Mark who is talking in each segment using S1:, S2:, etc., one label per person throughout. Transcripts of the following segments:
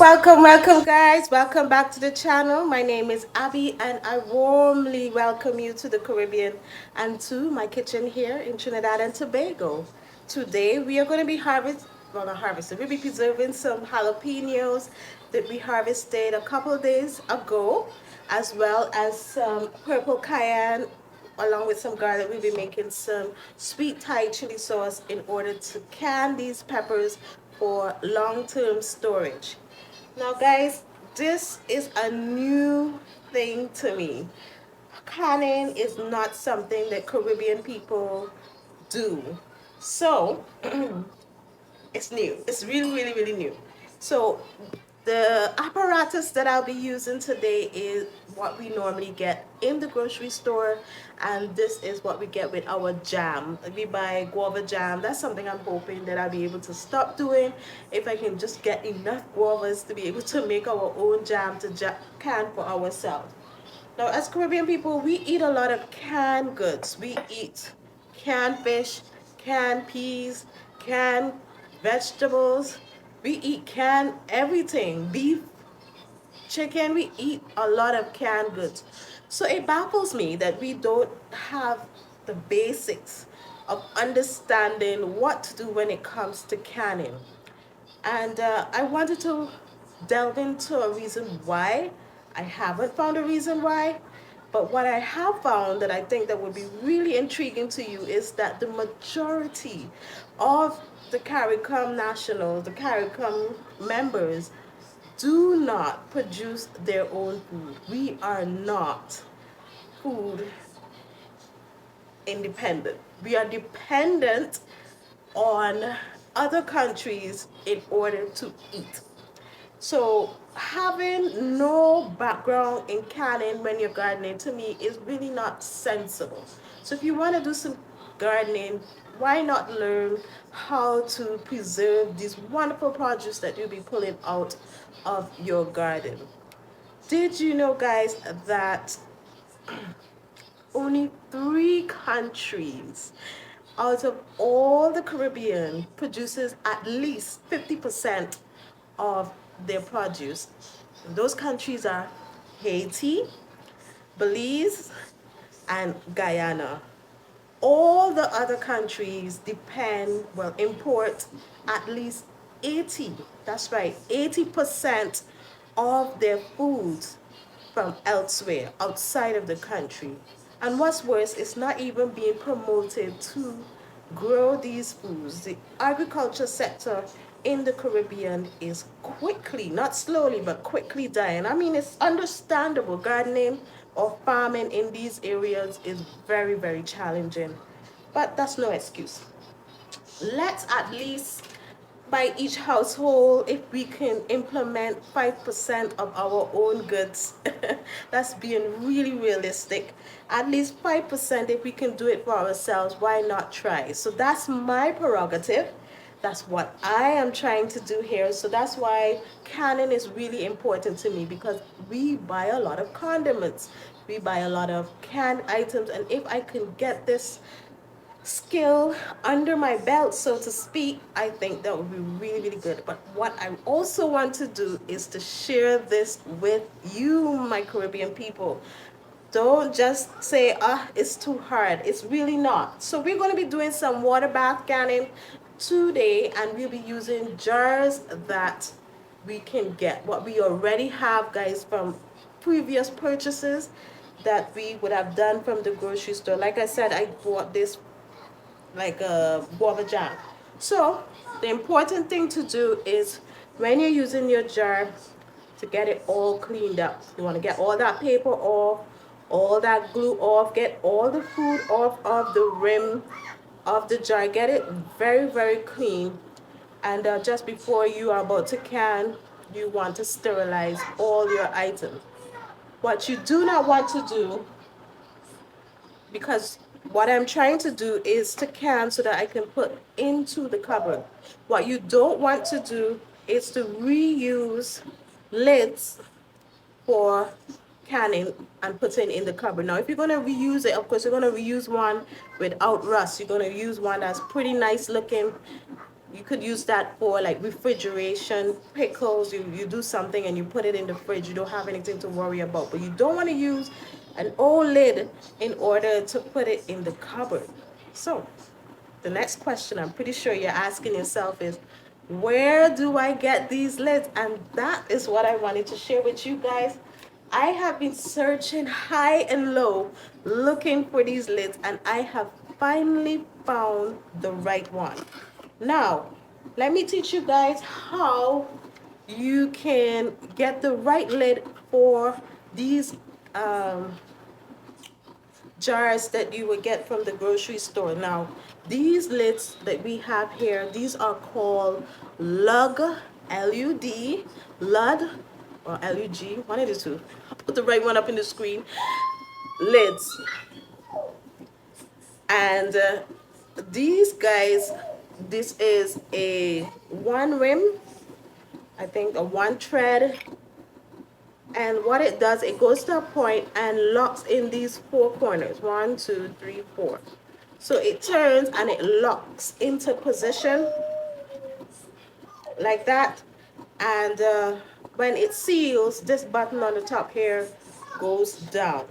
S1: welcome, guys. Welcome back to the channel. My name is Abby, and I warmly welcome you to the Caribbean and to my kitchen here in Trinidad and Tobago. Today, we are going to be not harvesting, we'll be preserving some jalapenos that we harvested a couple of days ago, as well as some purple cayenne along with some garlic. We'll be making some sweet Thai chili sauce in order to can these peppers for long-term storage. Now, guys, this is a new thing to me. Canning is not something that Caribbean people do. So, it's new. It's really, really, really new. So the apparatus that I'll be using today is what we normally get in the grocery store, and this is what we get with our jam. We buy guava jam. That's something I'm hoping that I'll be able to stop doing if I can just get enough guavas to be able to make our own jam to can for ourselves. Now, as Caribbean people, we eat a lot of canned goods. We eat canned fish, canned peas, canned vegetables. We eat canned everything. Beef, chicken, we eat a lot of canned goods. So it baffles me that we don't have the basics of understanding what to do when it comes to canning. And I wanted to delve into a reason why. I haven't found a reason why, but what I have found that I think that would be really intriguing to you is that the majority of the CARICOM nationals, the CARICOM members, do not produce their own food. We are not food independent. We are dependent on other countries in order to eat. So having no background in canning when you're gardening, to me, is really not sensible. So if you want to do some gardening, why not learn how to preserve these wonderful produce that you'll be pulling out of your garden? Did you know, guys, that only 3 countries out of all the Caribbean produces at least 50% of their produce? Those countries are Haiti, Belize, and Guyana. All the other countries import at least 80, that's right, 80% of their foods from elsewhere, outside of the country. And what's worse, it's not even being promoted to grow these foods. The agriculture sector in the Caribbean is quickly, not slowly, but quickly dying. I mean, it's understandable. Gardening or farming in these areas is very, very challenging. But that's no excuse. Let's at least, by each household, if we can implement 5% of our own goods, that's being really realistic. At least 5%, if we can do it for ourselves, why not try? So that's my prerogative. That's what I am trying to do here. So that's why canning is really important to me, because we buy a lot of condiments. We buy a lot of canned items. And if I can get this skill under my belt, so to speak, I think that would be really, really good. But what I also want to do is to share this with you, my Caribbean people. Don't just say, it's too hard. It's really not. So we're going to be doing some water bath canning today, and we'll be using jars that we can get, what we already have, guys, from previous purchases that we would have done from the grocery store. Like I said, I bought this like a guava jam. So the important thing to do is, when you're using your jar, to get it all cleaned up. You want to get all that paper off, all that glue off, get all the food off of the rim of the jar. Get it very, very clean. And just before you are about to can, you want to sterilize all your items. What you do not want to do, because what I'm trying to do is to can so that I can put into the cupboard. What you don't want to do is to reuse lids for canning and putting in the cupboard. Now, if you're going to reuse it, of course, you're going to reuse one without rust. You're going to use one that's pretty nice looking. You could use that for like refrigeration, pickles. You do something and you put it in the fridge. You don't have anything to worry about. But you don't want to use an old lid in order to put it in the cupboard. So the next question I'm pretty sure you're asking yourself is, where do I get these lids? And that is what I wanted to share with you guys. I have been searching high and low looking for these lids, and I have finally found the right one. Now, let me teach you guys how you can get the right lid for these jars that you would get from the grocery store. Now, these lids that we have here, these are called lug, L-U-D, lud, or L-U-G, one of the two. I'll put the right one up in the screen. Lids. And these guys, this is a one rim, I think a one thread. And what it does, it goes to a point and locks in these four corners. 1, 2, 3, 4. So it turns and it locks into position like that. And when it seals, this button on the top here goes down.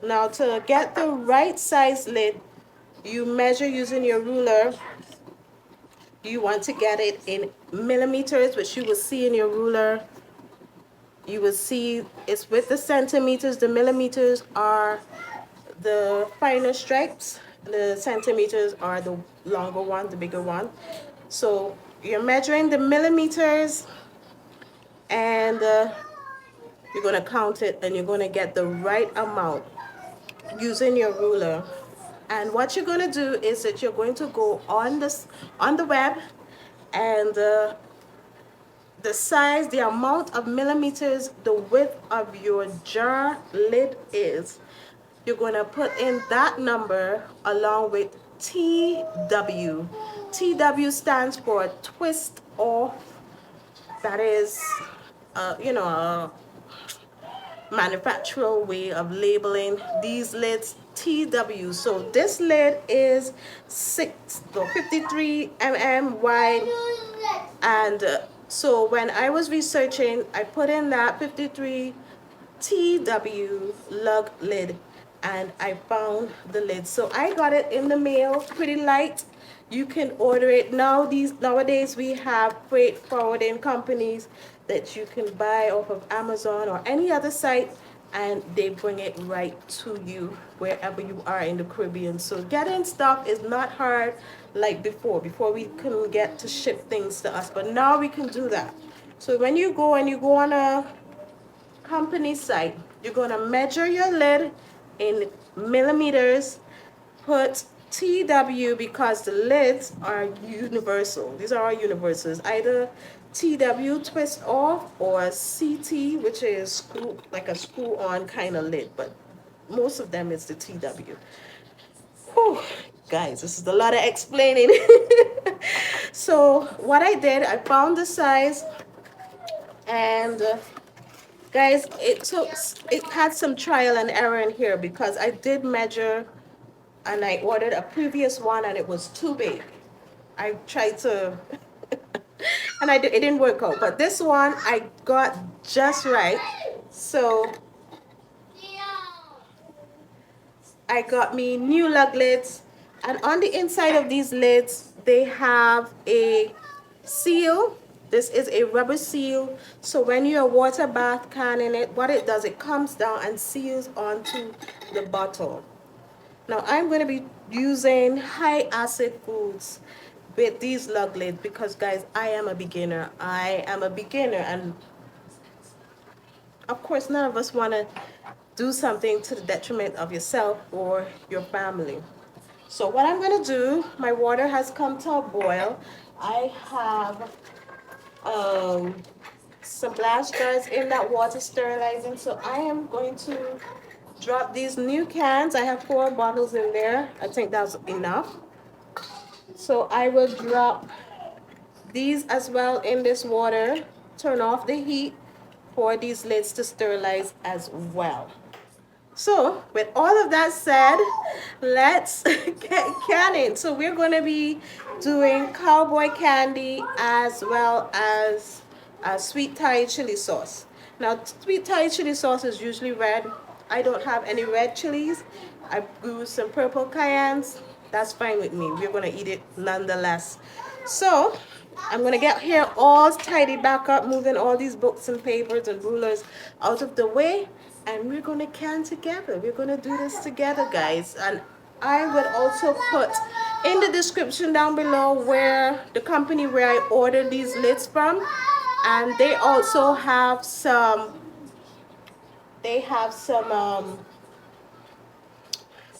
S1: Now to get the right size lid, you measure using your ruler. You want to get it in millimeters, which you will see in your ruler. You will see it's with the centimeters. The millimeters are the finer stripes. The centimeters are the longer one, the bigger one. So you're measuring the millimeters, and you're going to count it, and you're going to get the right amount using your ruler. And what you're going to do is that you're going to go on the web, and the size, the amount of millimeters the width of your jar lid is, you're going to put in that number along with TW. TW stands for twist off. That is, a manufacturer way of labeling these lids. TW. So this lid is 53 mm wide, and so when I was researching, I put in that 53 TW lug lid, and I found the lid. So I got it in the mail, pretty light. You can order it now. Nowadays we have freight forwarding companies that you can buy off of Amazon or any other site, and they bring it right to you wherever you are in the Caribbean. So getting stuff is not hard like before. Before we couldn't get to ship things to us, but now we can do that. So when you go on a company site, you're going to measure your lid in millimeters, put TW because the lids are universal. These are all universals. Either TW twist off or CT, which is screw, like a screw on kind of lid, but most of them is the TW. Whew, guys, this is a lot of explaining. So what I did, I found the size, and guys, it had some trial and error in here because I did measure and I ordered a previous one and it was too big. I tried to and it didn't work out, but this one I got just right. So I got me new lug lids, and on the inside of these lids they have a seal. This is a rubber seal, so when you're water bath canning it, what it does, it comes down and seals onto the bottle. Now I'm going to be using high acid foods with these lug lids because, guys, I am a beginner. And of course none of us want to do something to the detriment of yourself or your family. So what I'm going to do, my water has come to a boil. I have some glass jars in that water sterilizing, so I am going to drop these new cans. I have 4 bottles in there. I think that's enough. So I will drop these as well in this water, turn off the heat for these lids to sterilize as well. So, with all of that said, let's get canning. So, we're going to be doing cowboy candy as well as sweet Thai chili sauce. Now, sweet Thai chili sauce is usually red. I don't have any red chilies. I use some purple cayennes. That's fine with me. We're going to eat it nonetheless. So, I'm going to get here all tidy back up, moving all these books and papers and rulers out of the way. And we're going to can together. We're going to do this together, guys. And I would also put in the description down below where the company where I ordered these lids from. And they also have some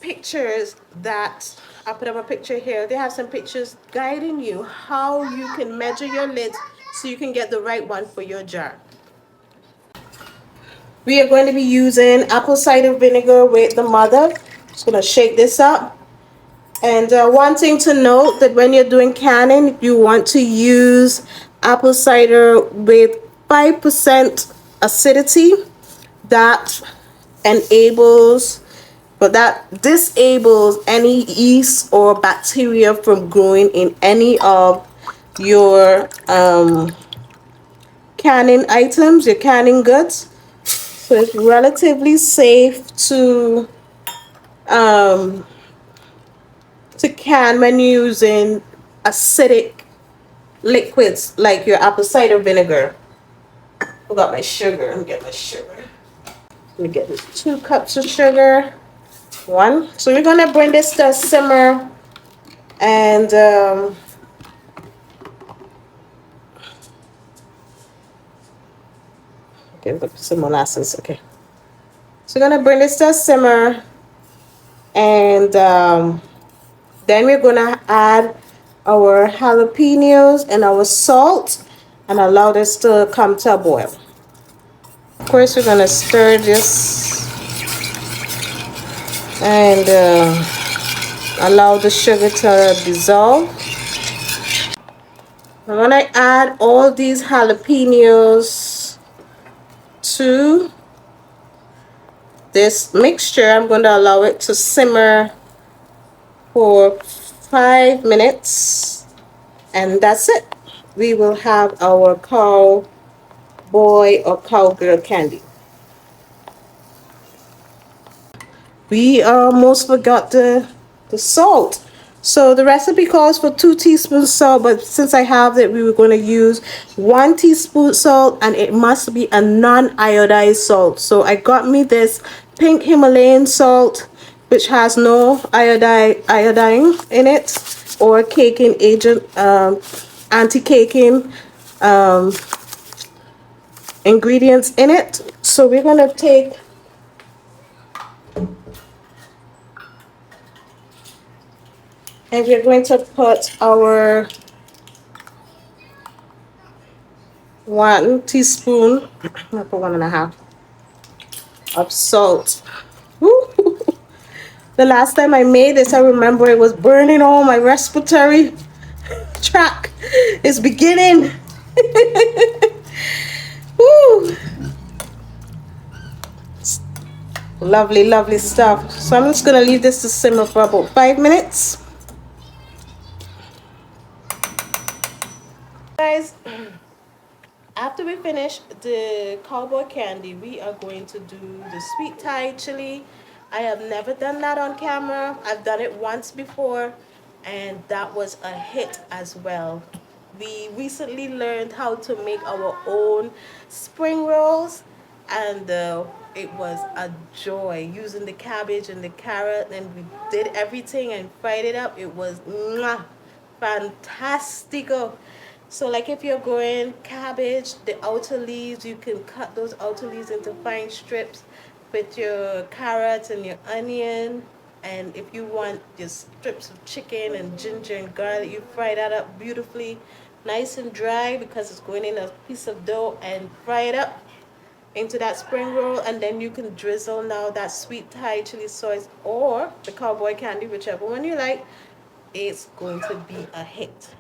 S1: pictures that I'll put up a picture here. They have some pictures guiding you how you can measure your lids so you can get the right one for your jar. We are going to be using apple cider vinegar with the mother. Just going to shake this up. And one thing to note that when you're doing canning, you want to use apple cider with 5% acidity. That enables, but that disables any yeast or bacteria from growing in any of your canning items, your canning goods. So it's relatively safe um, to can when you're using acidic liquids like your apple cider vinegar. I got my sugar. Let me get my sugar. Let me get this 2 cups of sugar. 1. So we're gonna bring this to a simmer, and okay, we'll put some molasses. Okay. So we're gonna bring this to a simmer, and then we're gonna add our jalapenos and our salt and allow this to come to a boil. Of course, we're gonna stir this and allow the sugar to dissolve. And when I add all these jalapenos to this mixture, I'm going to allow it to simmer for 5 minutes, and that's it. We will have our cowboy or cowgirl candy. We almost forgot the salt. So the recipe calls for 2 teaspoons salt, but since I have it, we were going to use 1 teaspoon salt, and it must be a non-iodized salt. So I got me this pink Himalayan salt, which has no iodine in it or caking agent, anti-caking ingredients in it. So we're going to take and we're going to put our 1 teaspoon, I'll put 1.5 of salt. Woo. The last time I made this, I remember it was burning all my respiratory tract. It's beginning. Woo. Lovely, lovely stuff. So I'm just going to leave this to simmer for about 5 minutes. Guys, after we finish the cowboy candy, we are going to do the sweet Thai chili. I have never done that on camera. I've done it once before, and that was a hit as well. We recently learned how to make our own spring rolls, and it was a joy using the cabbage and the carrot, and we did everything and fried it up. It was fantastico. So like if you're growing cabbage, the outer leaves, you can cut those outer leaves into fine strips with your carrots and your onion. And if you want just strips of chicken and ginger and garlic, you fry that up beautifully, nice and dry, because it's going in a piece of dough, and fry it up into that spring roll. And then you can drizzle now that sweet Thai chili sauce or the cowboy candy, whichever one you like. It's going to be a hit.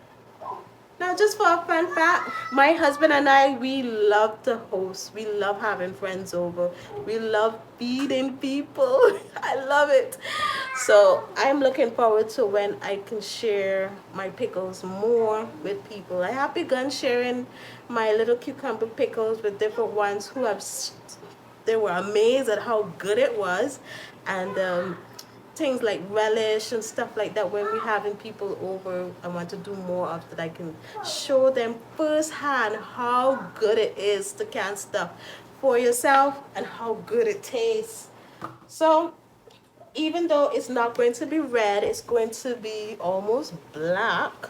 S1: Now just for a fun fact, my husband and I, we love to host. We love having friends over. We love feeding people. I love it. So I'm looking forward to when I can share my pickles more with people. I have begun sharing my little cucumber pickles with different ones who have, they were amazed at how good it was. And things like relish and stuff like that, when we're having people over, I want to do more of that. I can show them firsthand how good it is to can stuff for yourself and how good it tastes. So even though it's not going to be red, it's going to be almost black.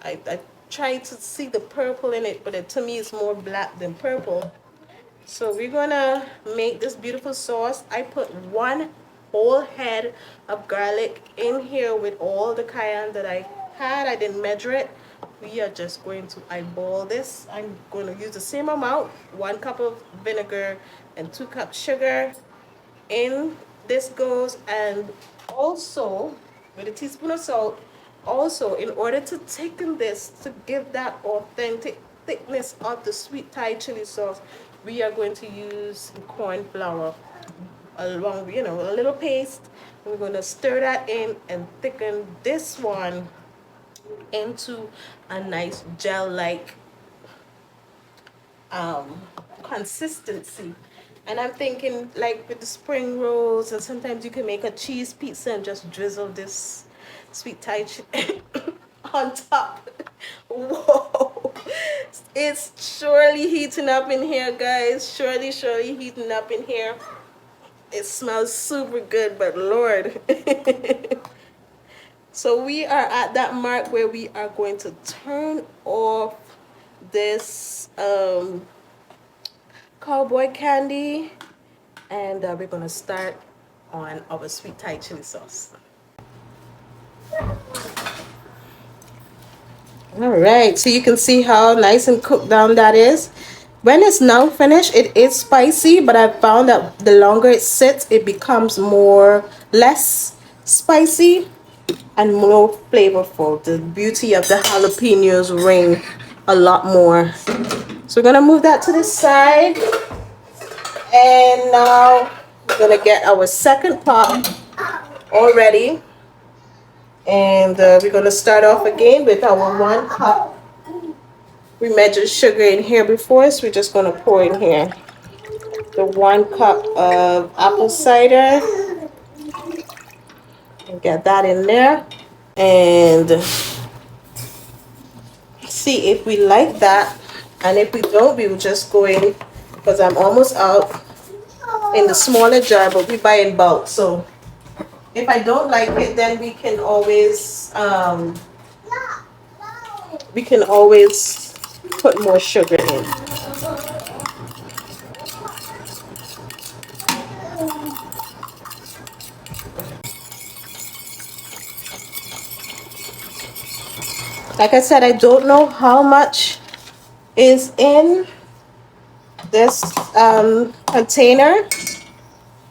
S1: I tried to see the purple in it, but to me it's more black than purple. So we're gonna make this beautiful sauce. I put one whole head of garlic in here with all the cayenne that I had. I didn't measure it. We are just going to eyeball this. I'm going to use the same amount, 1 cup of vinegar and 2 cups sugar. In this goes, and also with a teaspoon of salt. Also, in order to thicken this, to give that authentic thickness of the sweet Thai chili sauce, we are going to use corn flour along, a little paste. We're going to stir that in and thicken this one into a nice gel-like um, consistency. And I'm thinking, like with the spring rolls, and sometimes you can make a cheese pizza and just drizzle this sweet Thai on top. Whoa! It's surely heating up in here, guys. Surely, surely heating up in here. It smells super good, but Lord. So we are at that mark where we are going to turn off this cowboy candy, and we're going to start on our sweet Thai chili sauce. All right, so you can see how nice and cooked down that is. When it's now finished, it is spicy, but I found that the longer it sits, it becomes less spicy and more flavorful. The beauty of the jalapenos ring a lot more. So we're gonna move that to the side, and now we're gonna get our second pot all ready, and we're gonna start off again with our 1 cup. We measured sugar in here before, so we're just gonna pour in here the 1 cup of apple cider and get that in there, and see if we like that. And if we don't, we will just go in, because I'm almost out, in the smaller jar, but we buy in bulk. So if I don't like it, then we can always put more sugar in. Like I said, I don't know how much is in this container.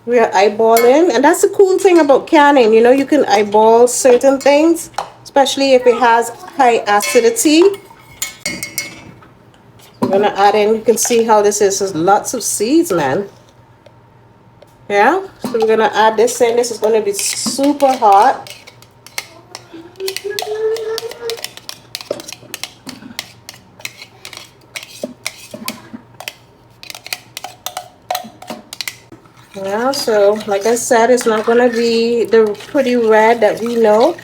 S1: We are eyeballing, and that's the cool thing about canning. You can eyeball certain things, especially if it has high acidity. We're gonna add in. You can see how this is. There's lots of seeds, man. Yeah, so we're gonna add this in. This is gonna be super hot. Yeah, so like I said, it's not gonna be the pretty red that we know.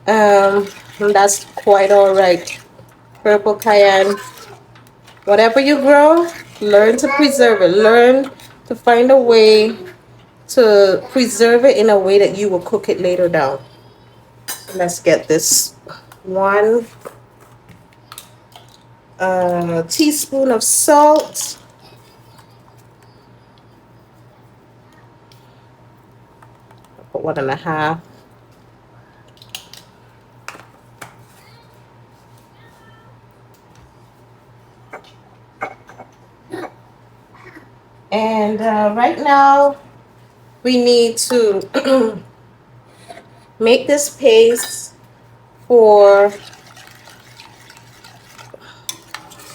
S1: And that's quite all right. Purple cayenne. Whatever you grow, learn to preserve it. Learn to find a way to preserve it in a way that you will cook it later down. Let's get this 1 teaspoon of salt. Put 1.5. And right now we need to make this paste for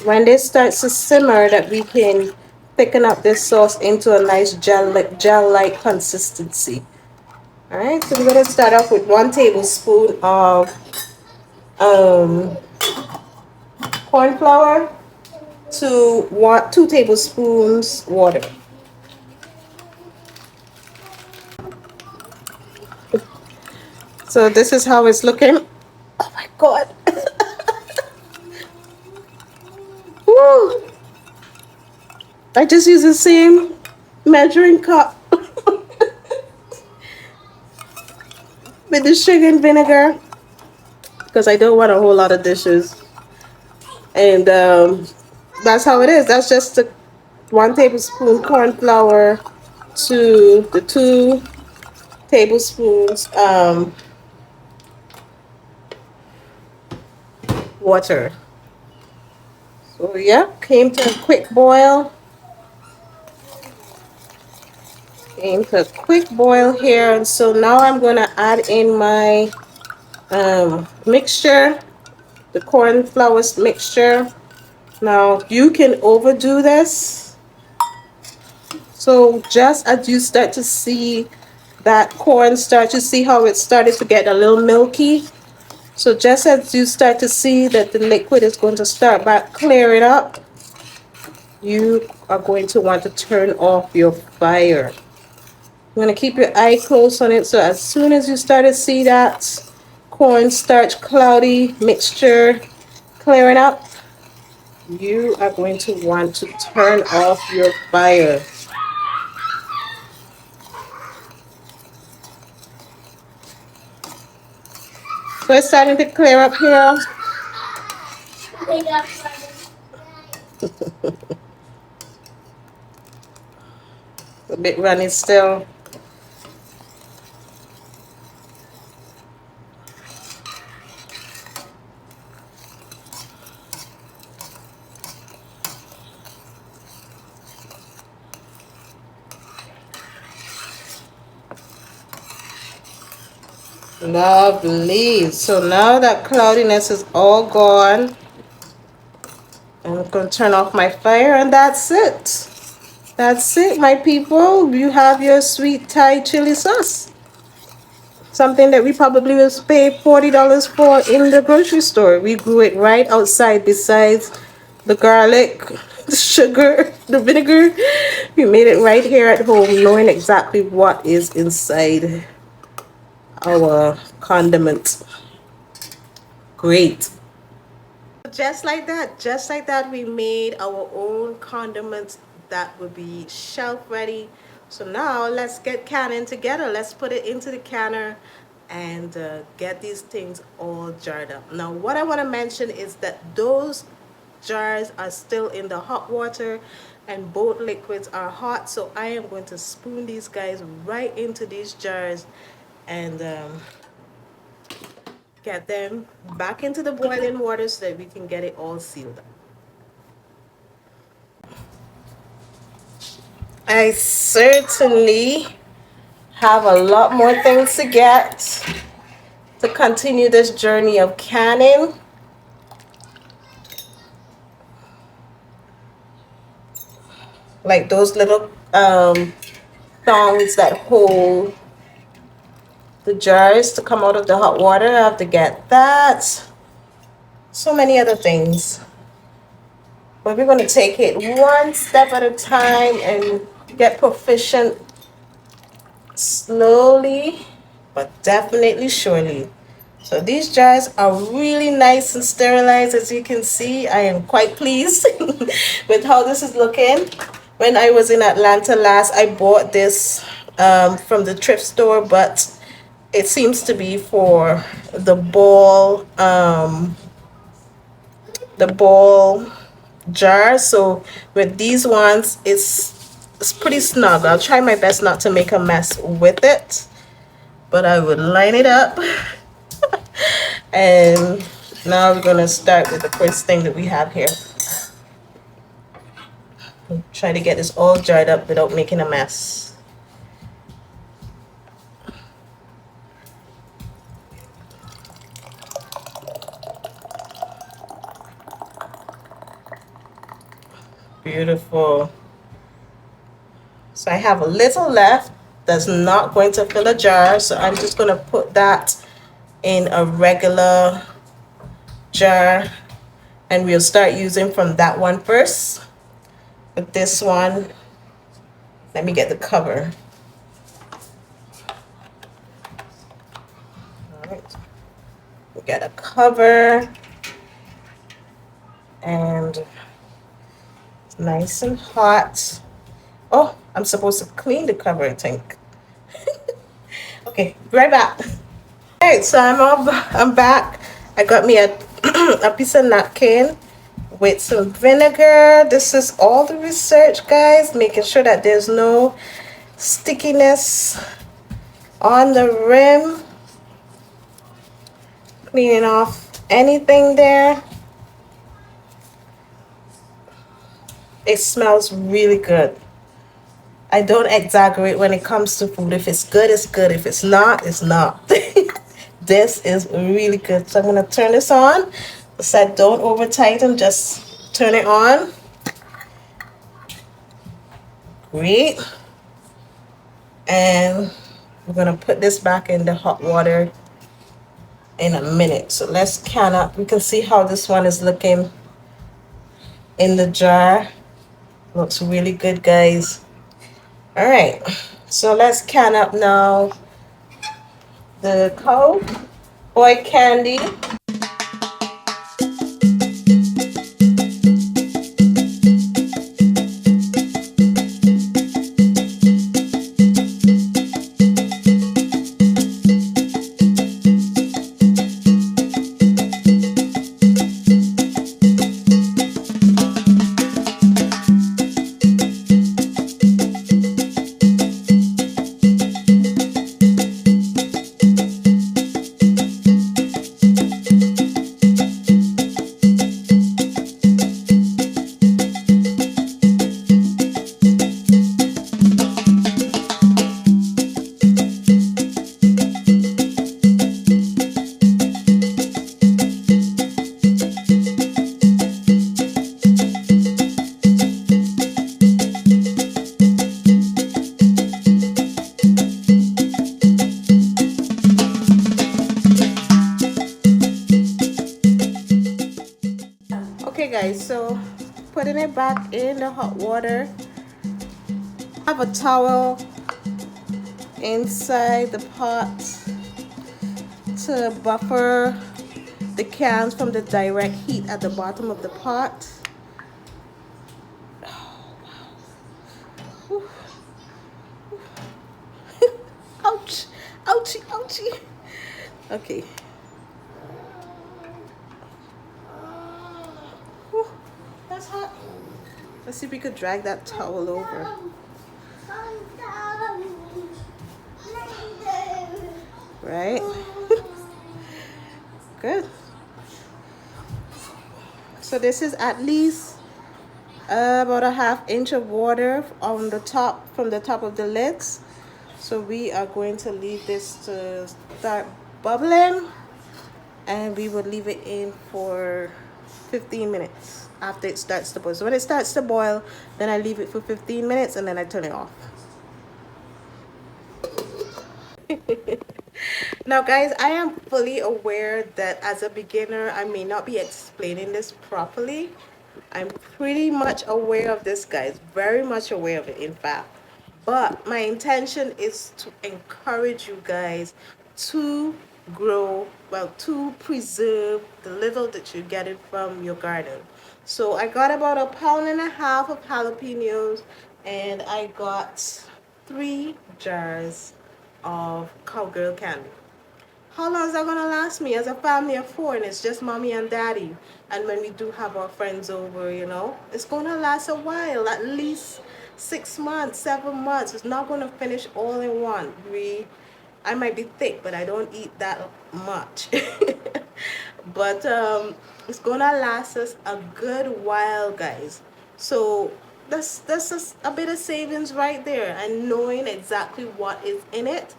S1: When this starts to simmer, that we can thicken up this sauce into a nice gel-like consistency. All right, so we're gonna start off with 1 tablespoon of um, corn flour to 2 tablespoons water. So this is how it's looking. Oh my God. Woo. I just use the same measuring cup with the sugar and vinegar because I don't want a whole lot of dishes. And that's how it is. That's just the 1 tablespoon corn flour to the 2 tablespoons water. So yeah, came to a quick boil. Came to a quick boil here, and so now I'm gonna add in my mixture, the corn flour mixture. Now you can overdo this. So just as you start to see that corn start to see how it started to get a little milky. So just as you start to see that the liquid is going to start back clearing up, you are going to want to turn off your fire. You're going to keep your eye close on it. So as soon as you start to see that cornstarch cloudy mixture clearing up, you are going to want to turn off your fire. So it's starting to clear up here. A bit runny still. Lovely. So now that cloudiness is all gone, I'm going to turn off my fire, and that's it. That's it, my people. You have your sweet Thai chili sauce. Something that we probably will pay $40 for in the grocery store. We grew it right outside besides the garlic, the sugar, the vinegar. We made it right here at home, knowing exactly what is inside our condiments. Great. Just like that, we made our own condiments that would be shelf ready. So now let's get canning together. Let's put it into the canner and get these things all jarred up. Now what I want to mention is that those jars are still in the hot water and both liquids are hot. So I am going to spoon these guys right into these jars and get them back into the boiling water so that we can get it all sealed up. I certainly have a lot more things to get to continue this journey of canning. Like those little thongs that hold the jars to come out of the hot water. I have to get that. So many other things. But we're going to take it one step at a time and get proficient slowly, but definitely surely. So these jars are really nice and sterilized. As you can see, I am quite pleased with how this is looking. When I was in Atlanta last, I bought this from the thrift store, but it seems to be for the ball jar. So with these ones, it's pretty snug. I'll try my best not to make a mess with it, but I would line it up. And now we're gonna start with the first thing that we have here. Try to get this all dried up without making a mess. Beautiful. So I have a little left that's not going to fill a jar. So I'm just going to put that in a regular jar, and we'll start using from that one first. With this one, let me get the cover. All right. We got a cover, and it's nice and hot. Oh, I'm supposed to clean the cover, I think. Okay, right back. All right, so I'm back. I got me a a piece of napkin with some vinegar. This is all the research, guys, making sure that there's no stickiness on the rim. Cleaning off anything there. It smells really good. I don't exaggerate when it comes to food. If it's good, it's good. If it's not, it's not. This is really good. So I'm going to turn this on. So don't over tighten, just turn it on. Great. And we're going to put this back in the hot water in a minute. So let's can up. We can see how this one is looking in the jar. Looks really good, guys. All right. So let's can up now the Cowboy candy. Okay guys, so putting it back in the hot water. I have a towel inside the pot to buffer the cans from the direct heat at the bottom of the pot. Oh, ouch, ouchie, ouchie. Okay. Whew, that's hot. Let's see if we could drag that towel over. Right? Good. So this is at least about a ½ inch of water on the top, from the top of the lids. So we are going to leave this to start bubbling, and we will leave it in for 15 minutes after it starts to boil. So when it starts to boil, then I leave it for 15 minutes and then I turn it off. Now guys, I am fully aware that as a beginner I may not be explaining this properly. I'm pretty much aware of this, guys, very much aware of it, in fact. But my intention is to encourage you guys to grow, well, to preserve the little that you're getting from your garden. So I got about 1.5 pounds of jalapenos, and I got 3 jars of cowgirl candy. How long is that gonna last me as a family of 4, and it's just mommy and daddy? And when we do have our friends over, you know, it's gonna last a while, at least 6 months, 7 months. It's not gonna finish all in one. I might be thick, but I don't eat that much. But it's gonna last us a good while, guys. So that's just a bit of savings right there, and knowing exactly what is in it,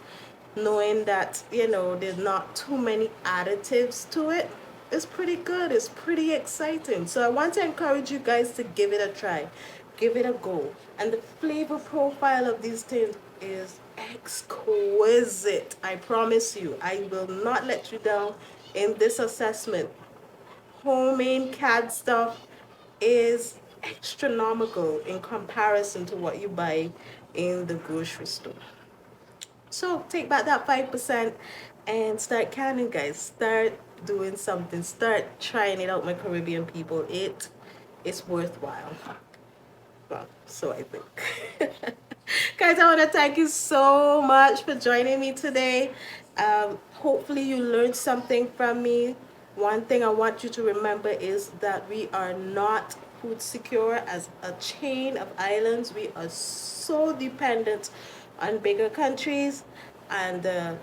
S1: knowing that, you know, there's not too many additives to it. It's pretty good. It's pretty exciting. So I want to encourage you guys to give it a try. Give it a go. And the flavor profile of these things is exquisite. I promise you. I will not let you down in this assessment. Homemade canned stuff is astronomical in comparison to what you buy in the grocery store. So take back that 5% and start canning, guys. Start doing something. Start trying it out, my Caribbean people. It is worthwhile. Well, so I think. Guys, I want to thank you so much for joining me today. Hopefully, you learned something from me. One thing I want you to remember is that we are not food secure as a chain of islands. We are so dependent on bigger countries, and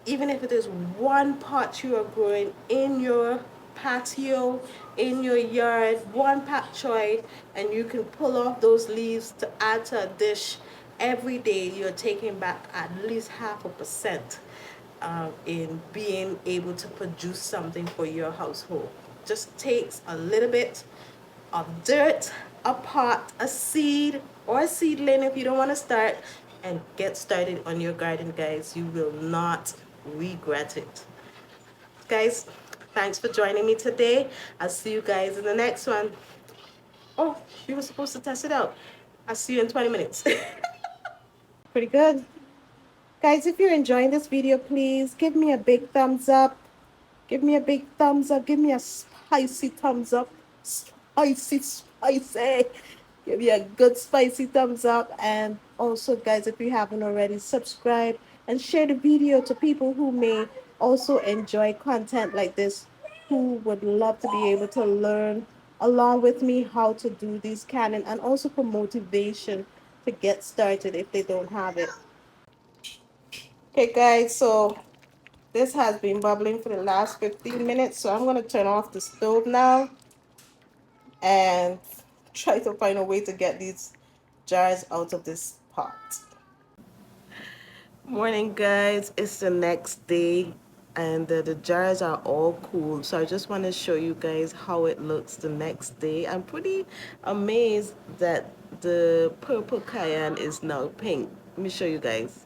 S1: even if it is one pot you are growing in your patio, in your yard, one pak choy, and you can pull off those leaves to add to a dish every day, you're taking back at least 0.5% in being able to produce something for your household. Just takes a little bit of dirt, a pot, a seed, or a seedling if you don't want to start, and get started on your garden, guys. You will not regret it. Guys, thanks for joining me today. I'll see you guys in the next one. Oh, you were supposed to test it out. I'll see you in 20 minutes. Pretty good. Guys, if you're enjoying this video, please give me a big thumbs up. Give me a big thumbs up. Give me a spicy thumbs up. Spicy, spicy. Give me a good spicy thumbs up. And also, guys, if you haven't already, subscribe and share the video to people who may also enjoy content like this, who would love to be able to learn along with me how to do these cannon, and also for motivation to get started if they don't have it. Okay, guys, so this has been bubbling for the last 15 minutes, so I'm going to turn off the stove now and try to find a way to get these jars out of this pot. Morning, guys. It's the next day and the jars are all cool. So I just want to show you guys how it looks the next day. I'm pretty amazed that the purple cayenne is now pink. Let me show you guys.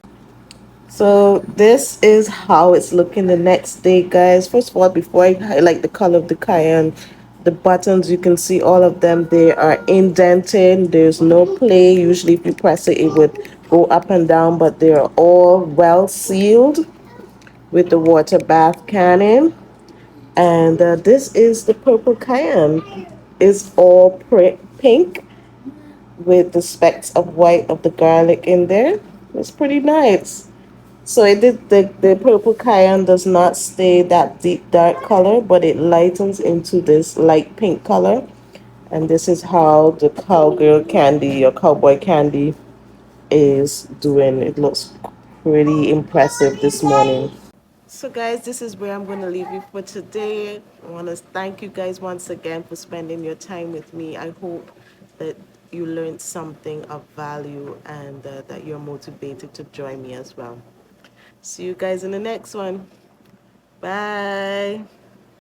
S1: So this is how it's looking the next day, guys. First of all, before I highlight the color of the cayenne, the buttons, you can see all of them, they are indented. There's no play. Usually if you press it, it would go up and down, but they are all well sealed with the water bath cannon. And this is the purple cayenne. It's all pink with the specks of white of the garlic in there. It's pretty nice. So it did, the purple cayenne does not stay that deep dark color, but it lightens into this light pink color. And this is how the cowgirl candy or cowboy candy is doing. It looks pretty impressive this morning. So guys, this is where I'm going to leave you for today. I want to thank you guys once again for spending your time with me. I hope that you learned something of value and that you're motivated to join me as well. See you guys in the next one. Bye.